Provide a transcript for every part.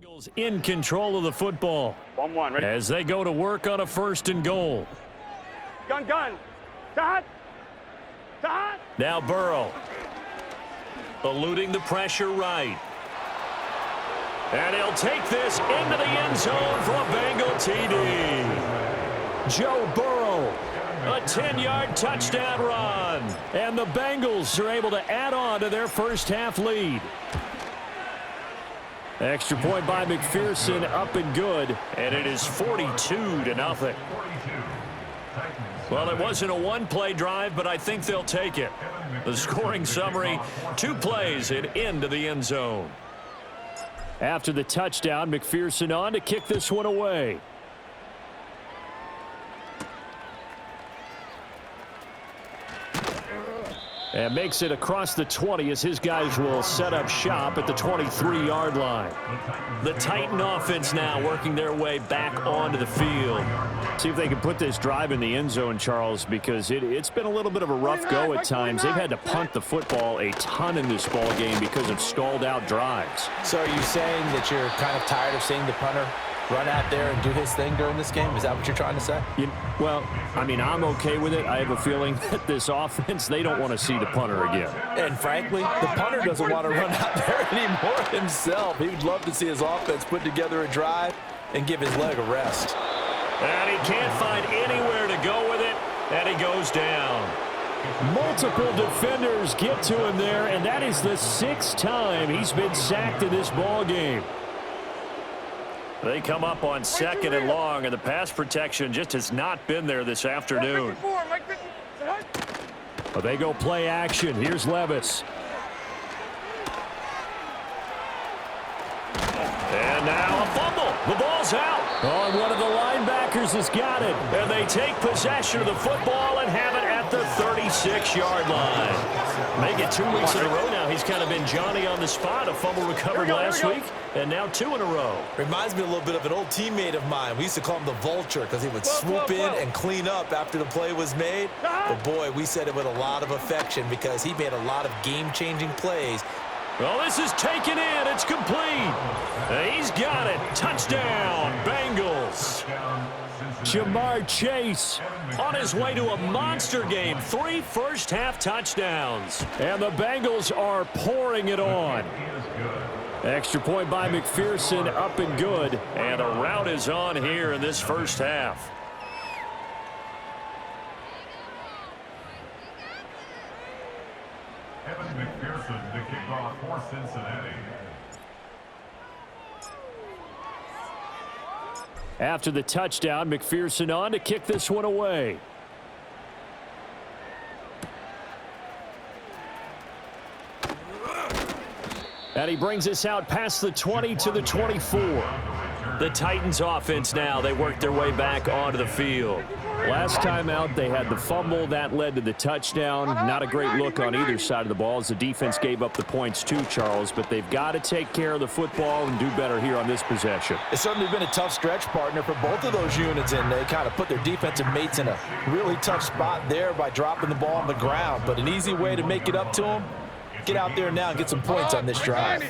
Bengals in control of the football. 1-1, ready? As they go to work on a 1st and goal. Gun. Dot. Now Burrow. Eluding the pressure right. And he'll take this into the end zone for a Bengal TD. Joe Burrow, a 10-yard touchdown run. And the Bengals are able to add on to their first half lead. Extra point by McPherson, up and good. And it is 42-0. Well, it wasn't a one-play drive, but I think they'll take it. The scoring summary, 2 plays and into the end zone. After the touchdown, McPherson on to kick this one away. And makes it across the 20 as his guys will set up shop at the 23-yard line. The Titan offense now working their way back onto the field. See if they can put this drive in the end zone, Charles, because it's been a little bit of a rough go at times. They've had to punt the football a ton in this ball game because of stalled-out drives. So are you saying that you're kind of tired of seeing the punter run out there and do his thing during this game? Is that what you're trying to say? Well, I mean, I'm okay with it. I have a feeling that this offense, they don't want to see the punter again. And frankly, the punter doesn't want to run out there anymore himself. He would love to see his offense put together a drive and give his leg a rest. And he can't find anywhere to go with it, and he goes down. Multiple defenders get to him there, and that is the 6th time he's been sacked in this ball game. They come up on 2nd and long, and the pass protection just has not been there this afternoon. But they go play action. Here's Levis. And now a fumble. The ball's out. Oh, and one of the linebackers has got it. And they take possession of the football and have it at the 36-yard line. Make it 2 weeks in a row now. He's kind of been Johnny on the spot. A fumble recovered last week, and now 2 in a row. Reminds me a little bit of an old teammate of mine. We used to call him the Vulture because he would swoop in and clean up after the play was made. But, boy, we said it with a lot of affection because he made a lot of game-changing plays. Well, this is taken in. It's complete. He's got it. Touchdown, Bengals. Jamar Chase on his way to a monster game. 3 first-half touchdowns. And the Bengals are pouring it on. Extra point by McPherson, up and good. And a rout is on here in this first half. McPherson to kick off for Cincinnati. After the touchdown, McPherson on to kick this one away. And he brings us out past the 20 to the 24. The Titans offense now, they work their way back onto the field. Last time out, they had the fumble. That led to the touchdown. Not a great look on either side of the ball as the defense gave up the points too, Charles. But they've got to take care of the football and do better here on this possession. It's certainly been a tough stretch, partner, for both of those units, and they kind of put their defensive mates in a really tough spot there by dropping the ball on the ground. But an easy way to make it up to them, get out there now and get some points on this drive.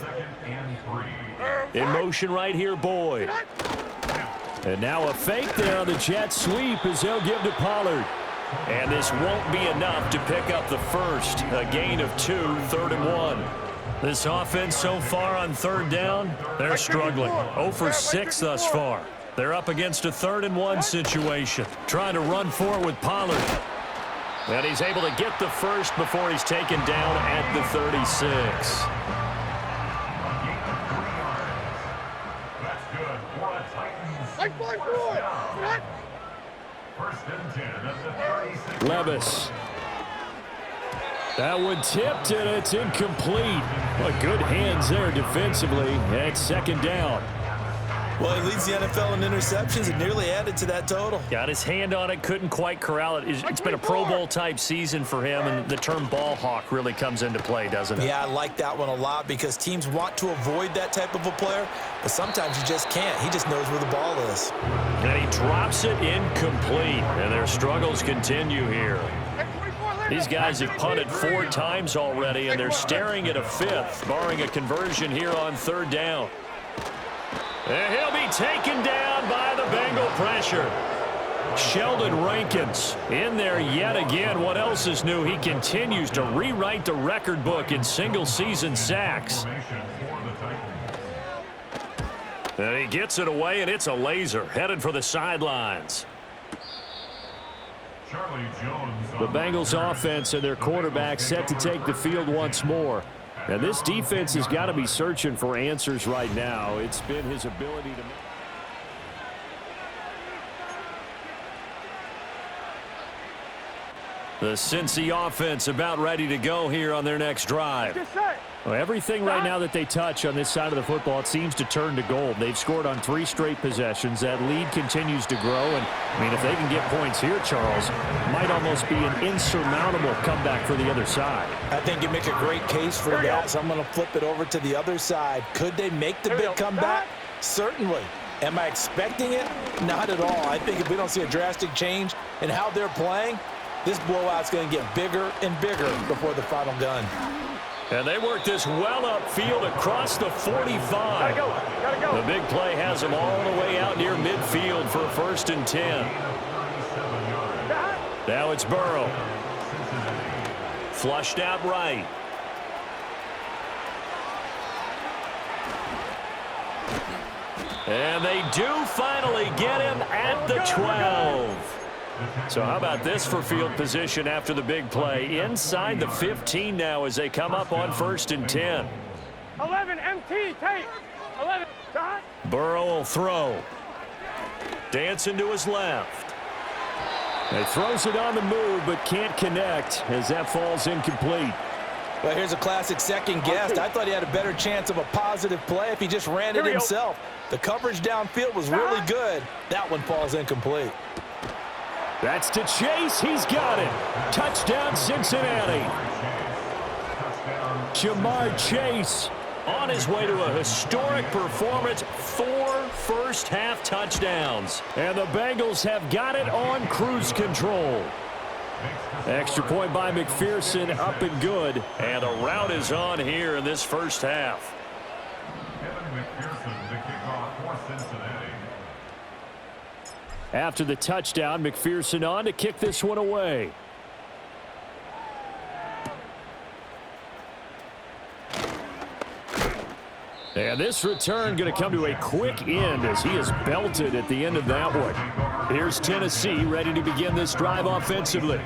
In motion right here, Boyd. And now a fake there on the jet sweep as they'll give to Pollard. And this won't be enough to pick up the first. A gain of 2, 3rd and 1. This offense so far on 3rd down, they're struggling. 0 for 6 thus far. They're up against a 3rd and 1 situation. Trying to run for it with Pollard. And he's able to get the first before he's taken down at the 36. Levis. That one tipped, and it's incomplete. But good hands there defensively at 2nd down. Well, he leads the NFL in interceptions and nearly added to that total. Got his hand on it, couldn't quite corral it. It's been a Pro Bowl-type season for him, and the term ball hawk really comes into play, doesn't it? Yeah, I like that one a lot because teams want to avoid that type of a player, but sometimes you just can't. He just knows where the ball is. And he drops it incomplete, and their struggles continue here. These guys have punted 4 times already, and they're staring at a 5th, barring a conversion here on 3rd down. And he'll be taken down by the Bengal pressure. Sheldon Rankins in there yet again. What else is new? He continues to rewrite the record book in single-season sacks. And he gets it away, and it's a laser headed for the sidelines. The Bengals offense and their quarterback set to take the field once more. And this defense has got to be searching for answers right now. It's been his ability to make. The Cincy offense about ready to go here on their next drive. Well, everything right now that they touch on this side of the football, it seems to turn to gold. They've scored on 3 straight possessions. That lead continues to grow. And, I mean, if they can get points here, Charles, might almost be an insurmountable comeback for the other side. I think you make a great case for that, so I'm going to flip it over to the other side. Could they make the big comeback? Certainly. Am I expecting it? Not at all. I think if we don't see a drastic change in how they're playing, this blowout's going to get bigger and bigger before the final gun. And they work this well upfield across the 45. Gotta go. The big play has them all the way out near midfield for a 1st and 10. Now it's Burrow. Flushed out right. And they do finally get him at the 12. So how about this for field position after the big play? Inside the 15 now as they come up on 1st and 10. 11, MT, take. 11, dot. Burrow will throw. Dancing to his left. He throws it on the move but can't connect as that falls incomplete. Well, here's a classic second guess. I thought he had a better chance of a positive play if he just ran it himself. The coverage downfield was really good. That one falls incomplete. That's to Chase. He's got it. Touchdown, Cincinnati. Jamar Chase on his way to a historic performance. 4 first-half touchdowns. And the Bengals have got it on cruise control. Extra point by McPherson, up and good. And the route is on here in this first half. McPherson, the kickoff for Cincinnati. After the touchdown, McPherson on to kick this one away. And this return going to come to a quick end as he is belted at the end of that one. Here's Tennessee ready to begin this drive offensively.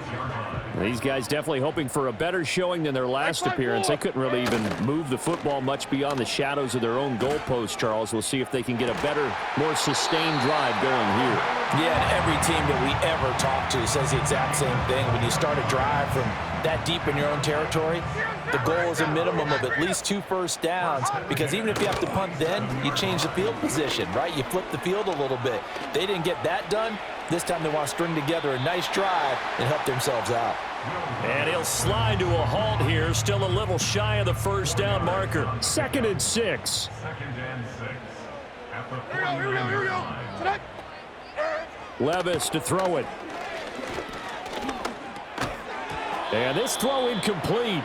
These guys definitely hoping for a better showing than their last appearance. They couldn't really even move the football much beyond the shadows of their own goalpost, Charles. We'll see if they can get a better, more sustained drive going here. Yeah, and every team that we ever talk to says the exact same thing. When you start a drive from that deep in your own territory, the goal is a minimum of at least 2 first downs, because even if you have to punt then, you change the field position, right? You flip the field a little bit. They didn't get that done. This time they want to string together a nice drive and help themselves out. And he'll slide to a halt here, still a little shy of the first down marker. 2nd and 6. 2nd and 6. At the 49 line. Levis to throw it. And this throw incomplete.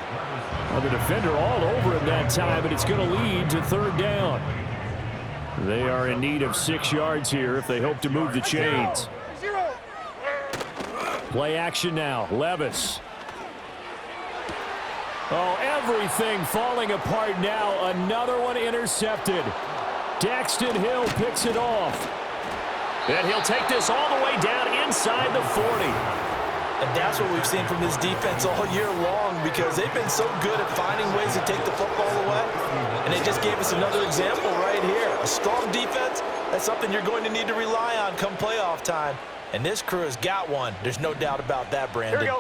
Well, the defender all over him that time, but it's going to lead to 3rd down. They are in need of 6 yards here if they hope to move the chains. Play action now. Levis. Oh, everything falling apart now. Another one intercepted. Daxton Hill picks it off. And he'll take this all the way down inside the 40. And that's what we've seen from this defense all year long, because they've been so good at finding ways to take the football away. And it just gave us another example right here. A strong defense, that's something you're going to need to rely on come playoff time. And this crew has got one. There's no doubt about that, Brandon. Here we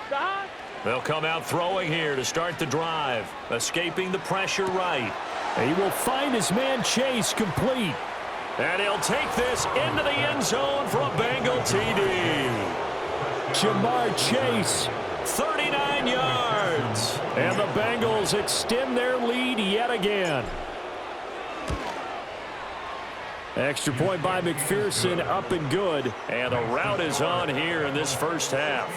go. They'll come out throwing here to start the drive. Escaping the pressure right. He will find his man Chase complete. And he'll take this into the end zone for a Bengal TD. Jamar Chase, 39 yards. And the Bengals extend their lead yet again. Extra point by McPherson, up and good. And the route is on here in this first half.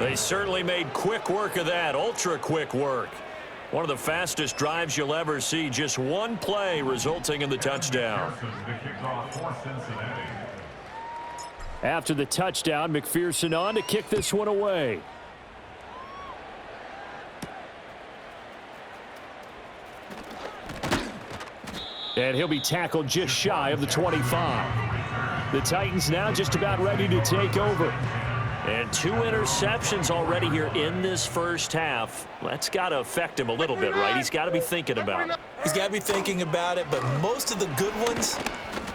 They certainly made quick work of that, ultra quick work. One of the fastest drives you'll ever see. Just one play resulting in the touchdown. After the touchdown, McPherson on to kick this one away. And he'll be tackled just shy of the 25. The Titans now just about ready to take over. And 2 interceptions already here in this first half. That's got to affect him a little bit, right? He's got to be thinking about it. He's got to be thinking about it, but most of the good ones,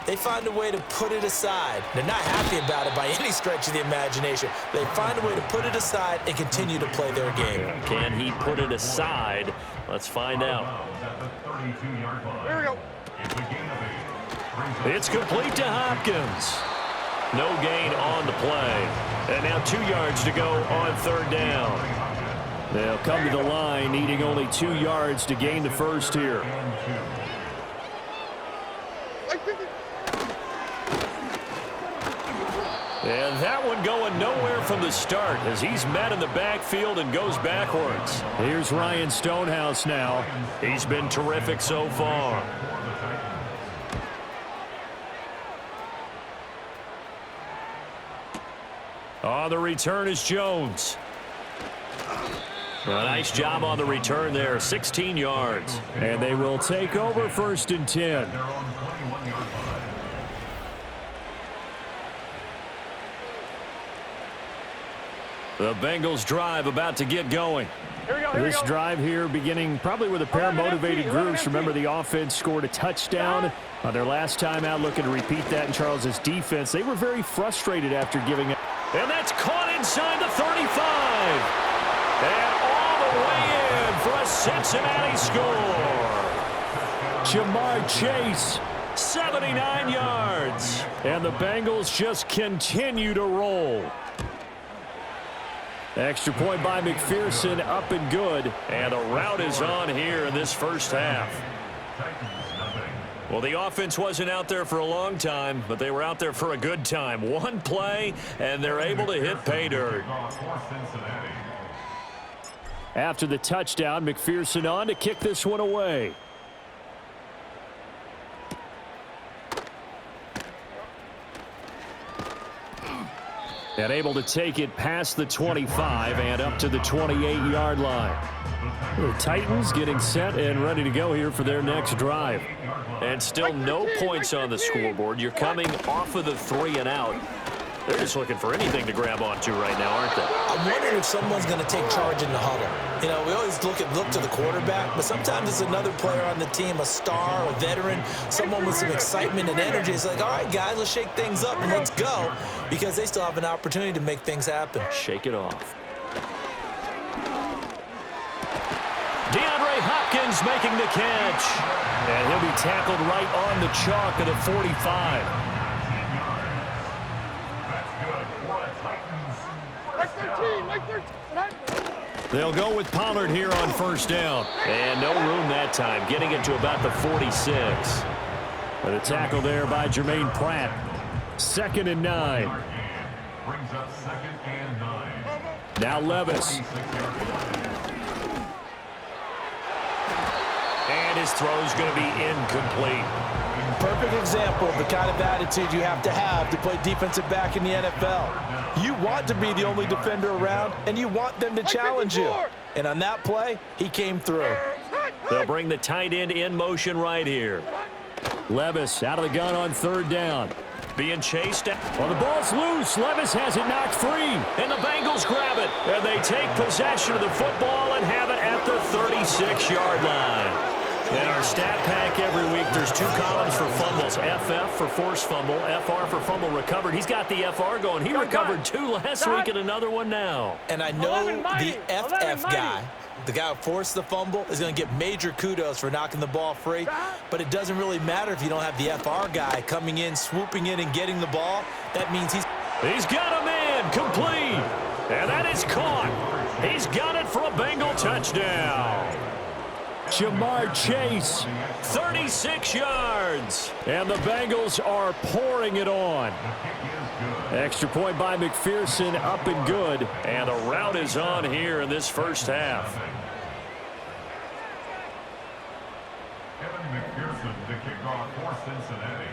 they find a way to put it aside. They're not happy about it by any stretch of the imagination. They find a way to put it aside and continue to play their game. Can he put it aside? Let's find out. Here we go. It's complete to Hopkins. No gain on the play. And now 2 yards to go on third down. They'll come to the line needing only 2 yards to gain the first here. And that one going nowhere from the start as he's met in the backfield and goes backwards. Here's Ryan Stonehouse now. He's been terrific so far. On the return is Jones. A nice job on the return there, 16 yards. And they will take over 1st and 10. The Bengals drive about to get going. This drive here beginning probably with a pair of motivated groups. Remember, the offense scored a touchdown on their last time out, looking to repeat that in Charles's defense. They were very frustrated after giving it. And that's caught inside the 35. And all the way in for a Cincinnati score. Jamar Chase, 79 yards. And the Bengals just continue to roll. Extra point by McPherson, up and good. And a rout is on here in this first half. Well, the offense wasn't out there for a long time, but they were out there for a good time. One play, and they're able to hit pay dirt. After the touchdown, McPherson on to kick this one away. And able to take it past the 25 and up to the 28-yard line. The Titans getting set and ready to go here for their next drive. And still no points on the scoreboard. You're coming off of the 3 and out. They're just looking for anything to grab onto right now, aren't they? I'm wondering if someone's going to take charge in the huddle. You know, we always look to the quarterback, but sometimes it's another player on the team, a star, a veteran, someone with some excitement and energy. It's like, all right, guys, let's shake things up and let's go, because they still have an opportunity to make things happen. Shake it off. DeAndre Hopkins making the catch. And he'll be tackled right on the chalk at the 45. They'll go with Pollard here on first down. And no room that time, getting it to about the 46. And a tackle there by Jermaine Pratt. 2nd and 9. Now Levis. And his throw's going to be incomplete. Perfect example of the kind of attitude you have to play defensive back in the NFL. You want to be the only defender around, and you want them to challenge you. And on that play, he came through. They'll bring the tight end in motion right here. Levis out of the gun on 3rd down. Being chased. Well, the ball's loose. Levis has it knocked free. And the Bengals grab it. And they take possession of the football and have it at the 36-yard line. In our stat pack every week, there's 2 columns for fumbles. FF for forced fumble, FR for fumble recovered. He's got the FR going. He recovered 2 last week and another one now. And I know the FF guy, the guy who forced the fumble, is going to get major kudos for knocking the ball free. But it doesn't really matter if you don't have the FR guy coming in, swooping in, and getting the ball. That means he's got a man complete. And that is caught. He's got it for a Bengal touchdown. Jamar Chase, 36 yards. And the Bengals are pouring it on. Extra point by McPherson, up and good. And a rout is on here in this first half. the kickoff for Cincinnati.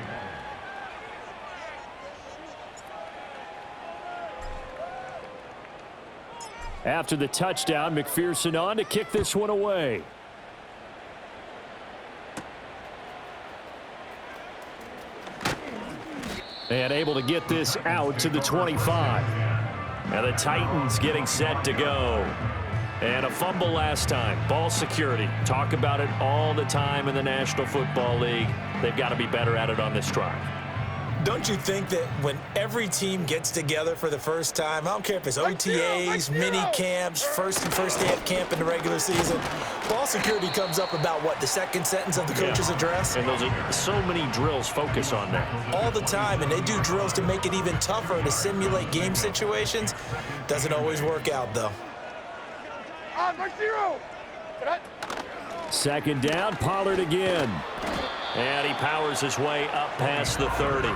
After the touchdown, McPherson on to kick this one away. And able to get this out to the 25. And the Titans getting set to go. And a fumble last time. Ball security. Talk about it all the time in the National Football League. They've got to be better at it on this drive. Don't you think that when every team gets together for the first time, I don't care if it's OTAs, mini camps, first day of camp in the regular season, ball security comes up about what, the second sentence of the coach's address? And those are so many drills focus on that. All the time, and they do drills to make it even tougher to simulate game situations. Doesn't always work out, though. Second down, Pollard again. And he powers his way up past the 30.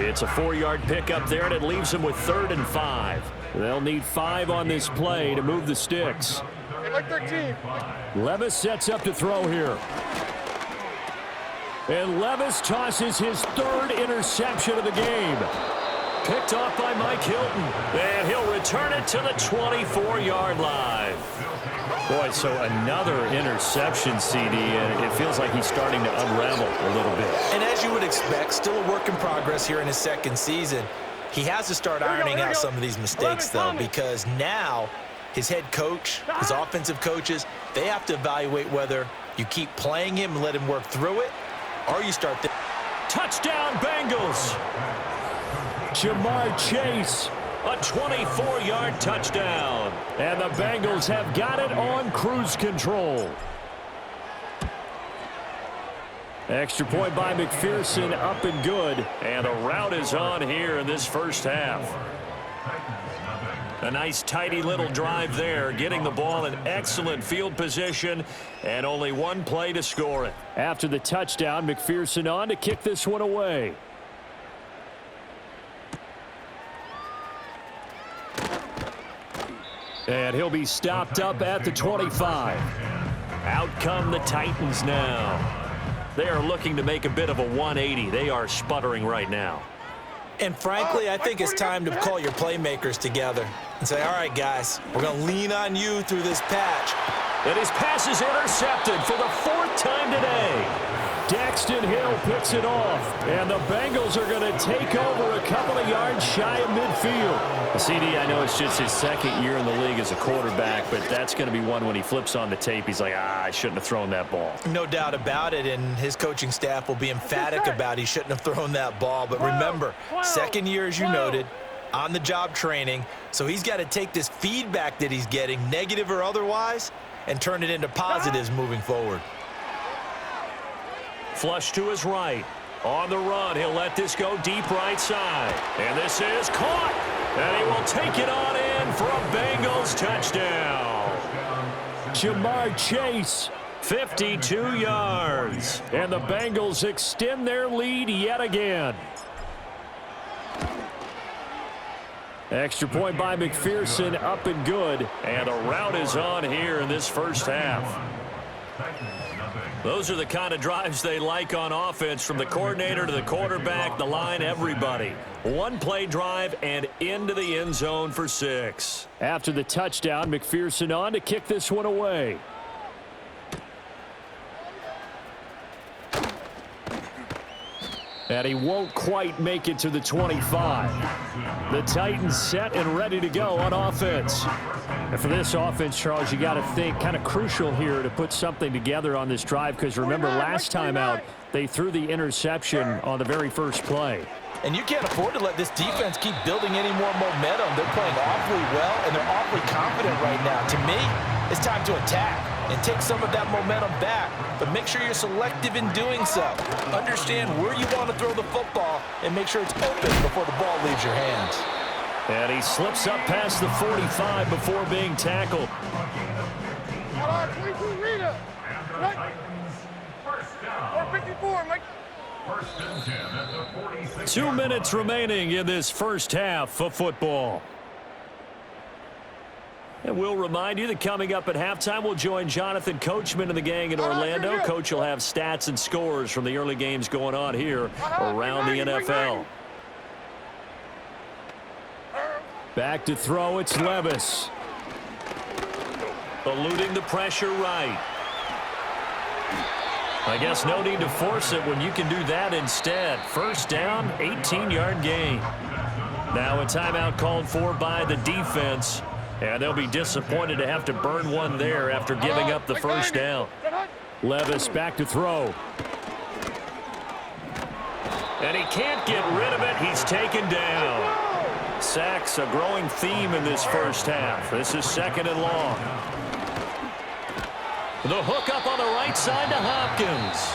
It's a 4-yard pickup there, and it leaves him with 3rd and 5. They'll need 5 on this play to move the sticks. Like 13. Levis sets up to throw here. And Levis tosses his 3rd interception of the game. Picked off by Mike Hilton. And he'll return it to the 24-yard line. Boy, so another interception, CD, and it feels like he's starting to unravel a little bit. And as you would expect, still a work in progress here in his second season. He has to start ironing out some of these mistakes, though, because now his head coach, his offensive coaches, they have to evaluate whether you keep playing him and let him work through it, or you start the touchdown Bengals. Jamar Chase. A 24-yard touchdown. And the Bengals have got it on cruise control. Extra point by McPherson, up and good. And the route is on here in this first half. A nice, tidy little drive there, getting the ball in excellent field position, and only one play to score it. After the touchdown, McPherson on to kick this one away. And he'll be stopped up at the 25. Out come the Titans now. They are looking to make a bit of a 180. They are sputtering right now. And frankly, I think it's time to call your playmakers together and say, all right, guys, we're going to lean on you through this patch. And his pass is intercepted for the 4th time today. Daxton Hill picks it off, and the Bengals are going to take over a couple of yards shy of midfield. CD, I know it's just his 2nd year in the league as a quarterback, but that's going to be one when he flips on the tape, he's like, I shouldn't have thrown that ball. No doubt about it, and his coaching staff will be emphatic about he shouldn't have thrown that ball. But remember, 2nd year, as you noted, on-the-job training, so he's got to take this feedback that he's getting, negative or otherwise, and turn it into positives moving forward. Flush to his right. On the run, he'll let this go deep right side. And this is caught. And he will take it on in for a Bengals touchdown. Jamar Chase, 52 yards. And the Bengals extend their lead yet again. Extra point by McPherson, up and good. And a route is on here in this first half. Those are the kind of drives they like on offense, from the coordinator to the quarterback, the line, everybody. One-play drive and into the end zone for 6. After the touchdown, McPherson on to kick this one away. And he won't quite make it to the 25. The Titans set and ready to go on offense. And for this offense, Charles, you got to think kind of crucial here to put something together on this drive, because remember last time out, they threw the interception on the very first play. And you can't afford to let this defense keep building any more momentum. They're playing awfully well, and they're awfully confident right now. To me, it's time to attack and take some of that momentum back. But make sure you're selective in doing so. Understand where you want to throw the football and make sure it's open before the ball leaves your hands. And he slips up past the 45 before being tackled. 54, Mike. 2 minutes remaining in this first half of football. And we'll remind you that coming up at halftime, we'll join Jonathan Coachman and the gang in Orlando. Coach will have stats and scores from the early games going on here around the NFL. Back to throw, it's Levis. Eluding the pressure right. I guess no need to force it when you can do that instead. First down, 18-yard gain. Now a timeout called for by the defense. And they'll be disappointed to have to burn one there after giving up the first down. Levis back to throw. And he can't get rid of it. He's taken down. Sacks a growing theme in this first half. This is 2nd and long. The hook up on the right side to Hopkins.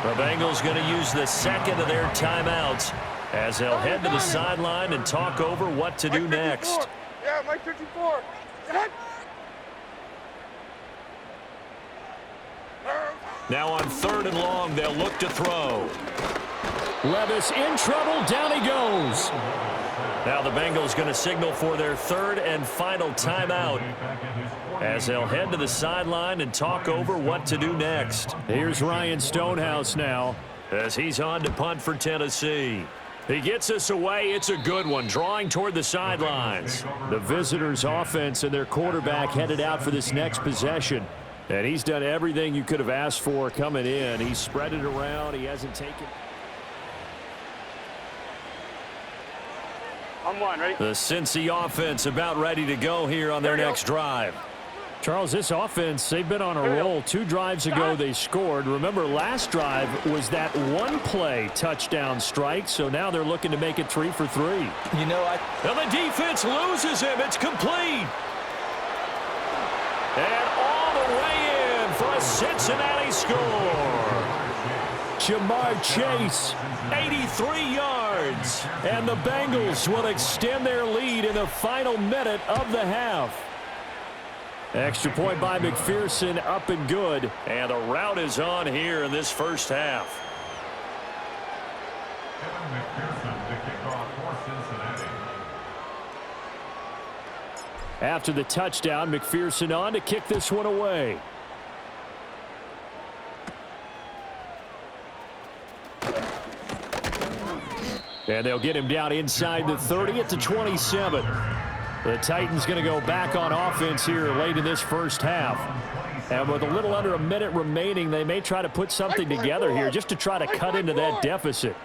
The Bengals going to use the second of their timeouts as they'll head to the sideline and talk over what to do next. Yeah, Mike 54. Now on 3rd and long, they'll look to throw. Levis in trouble. Down he goes. Now the Bengals going to signal for their 3rd and final timeout as they'll head to the sideline and talk over what to do next. Here's Ryan Stonehouse now as he's on to punt for Tennessee. He gets us away. It's a good one, drawing toward the sidelines. The visitors' offense and their quarterback headed out for this next possession. And he's done everything you could have asked for coming in. He's spread it around. He hasn't taken. On one, ready? The Cincy offense about ready to go here on their next drive. Charles, this offense, they've been on a roll. 2 drives ago, they scored. Remember, last drive was that one-play touchdown strike, so now they're looking to make it 3 for 3. You know, Now the defense loses him. It's complete. And all the way in for a Cincinnati score. Jamar Chase, 83 yards. and the Bengals will extend their lead in the final minute of the half. Extra point by McPherson, up and good. And the route is on here in this first half. After the touchdown, McPherson on to kick this one away. And they'll get him down inside the 30 at the 27. The Titans going to go back on offense here late in this first half. And with a little under a minute remaining, they may try to put something together here just to try to cut into that deficit.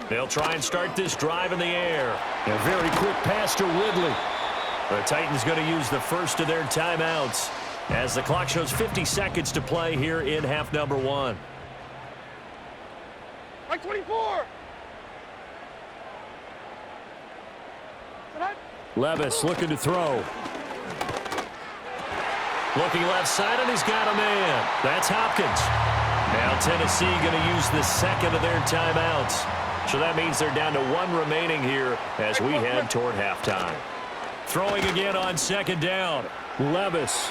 They'll try and start this drive in the air. A very quick pass to Ridley. The Titans going to use the first of their timeouts as the clock shows 50 seconds to play here in half number 1. Like 24. Levis looking to throw. Looking left side, and he's got a man. That's Hopkins. Now Tennessee going to use the second of their timeouts. So that means they're down to 1 remaining here as we head toward halftime. Throwing again on 2nd down. Levis.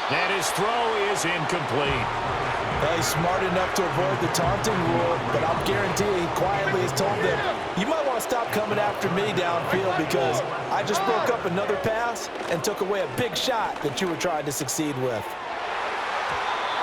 And his throw is incomplete. he's smart enough to avoid the taunting rule, but I'll guarantee he quietly has told them, you might want to stop coming after me downfield because I just broke up another pass and took away a big shot that you were trying to succeed with.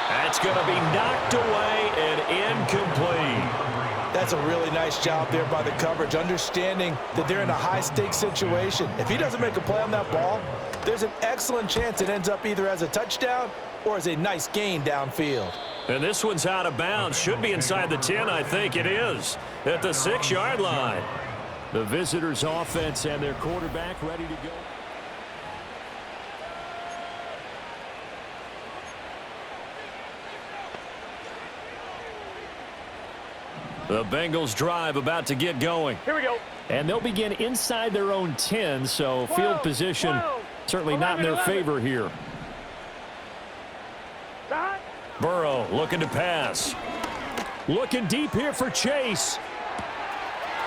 That's going to be knocked away and incomplete. That's a really nice job there by the coverage, understanding that they're in a high-stakes situation. If he doesn't make a play on that ball, there's an excellent chance it ends up either as a touchdown or as a nice gain downfield. And this one's out of bounds. Should be inside the 10, I think it is, at the 6-yard line. The visitors' offense and their quarterback ready to go. The Bengals drive about to get going. Here we go. And they'll begin inside their own 10, so field position certainly not in their favor here. Burrow looking to pass. Looking deep here for Chase.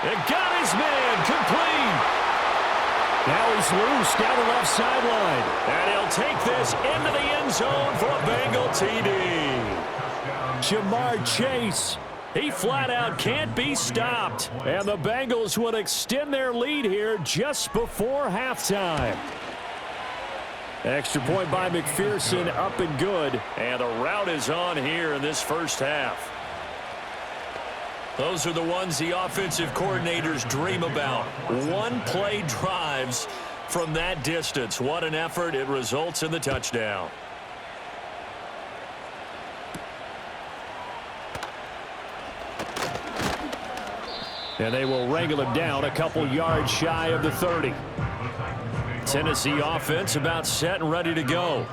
And got his man complete. Now he's loose down the left sideline. And he'll take this into the end zone for a Bengal TD. Jamar Chase. He flat out can't be stopped. And the Bengals would extend their lead here just before halftime. Extra point by McPherson, up and good. And the route is on here in this first half. Those are the ones the offensive coordinators dream about. One-play drives from that distance. What an effort. It results in the touchdown. And they will wrangle him down a couple yards shy of the 30. Tennessee offense about set and ready to go.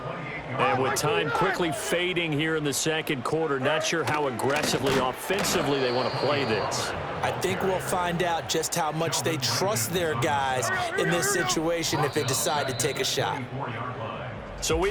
And with time quickly fading here in the second quarter, not sure how aggressively, offensively they want to play this. I think we'll find out just how much they trust their guys in this situation if they decide to take a shot. So we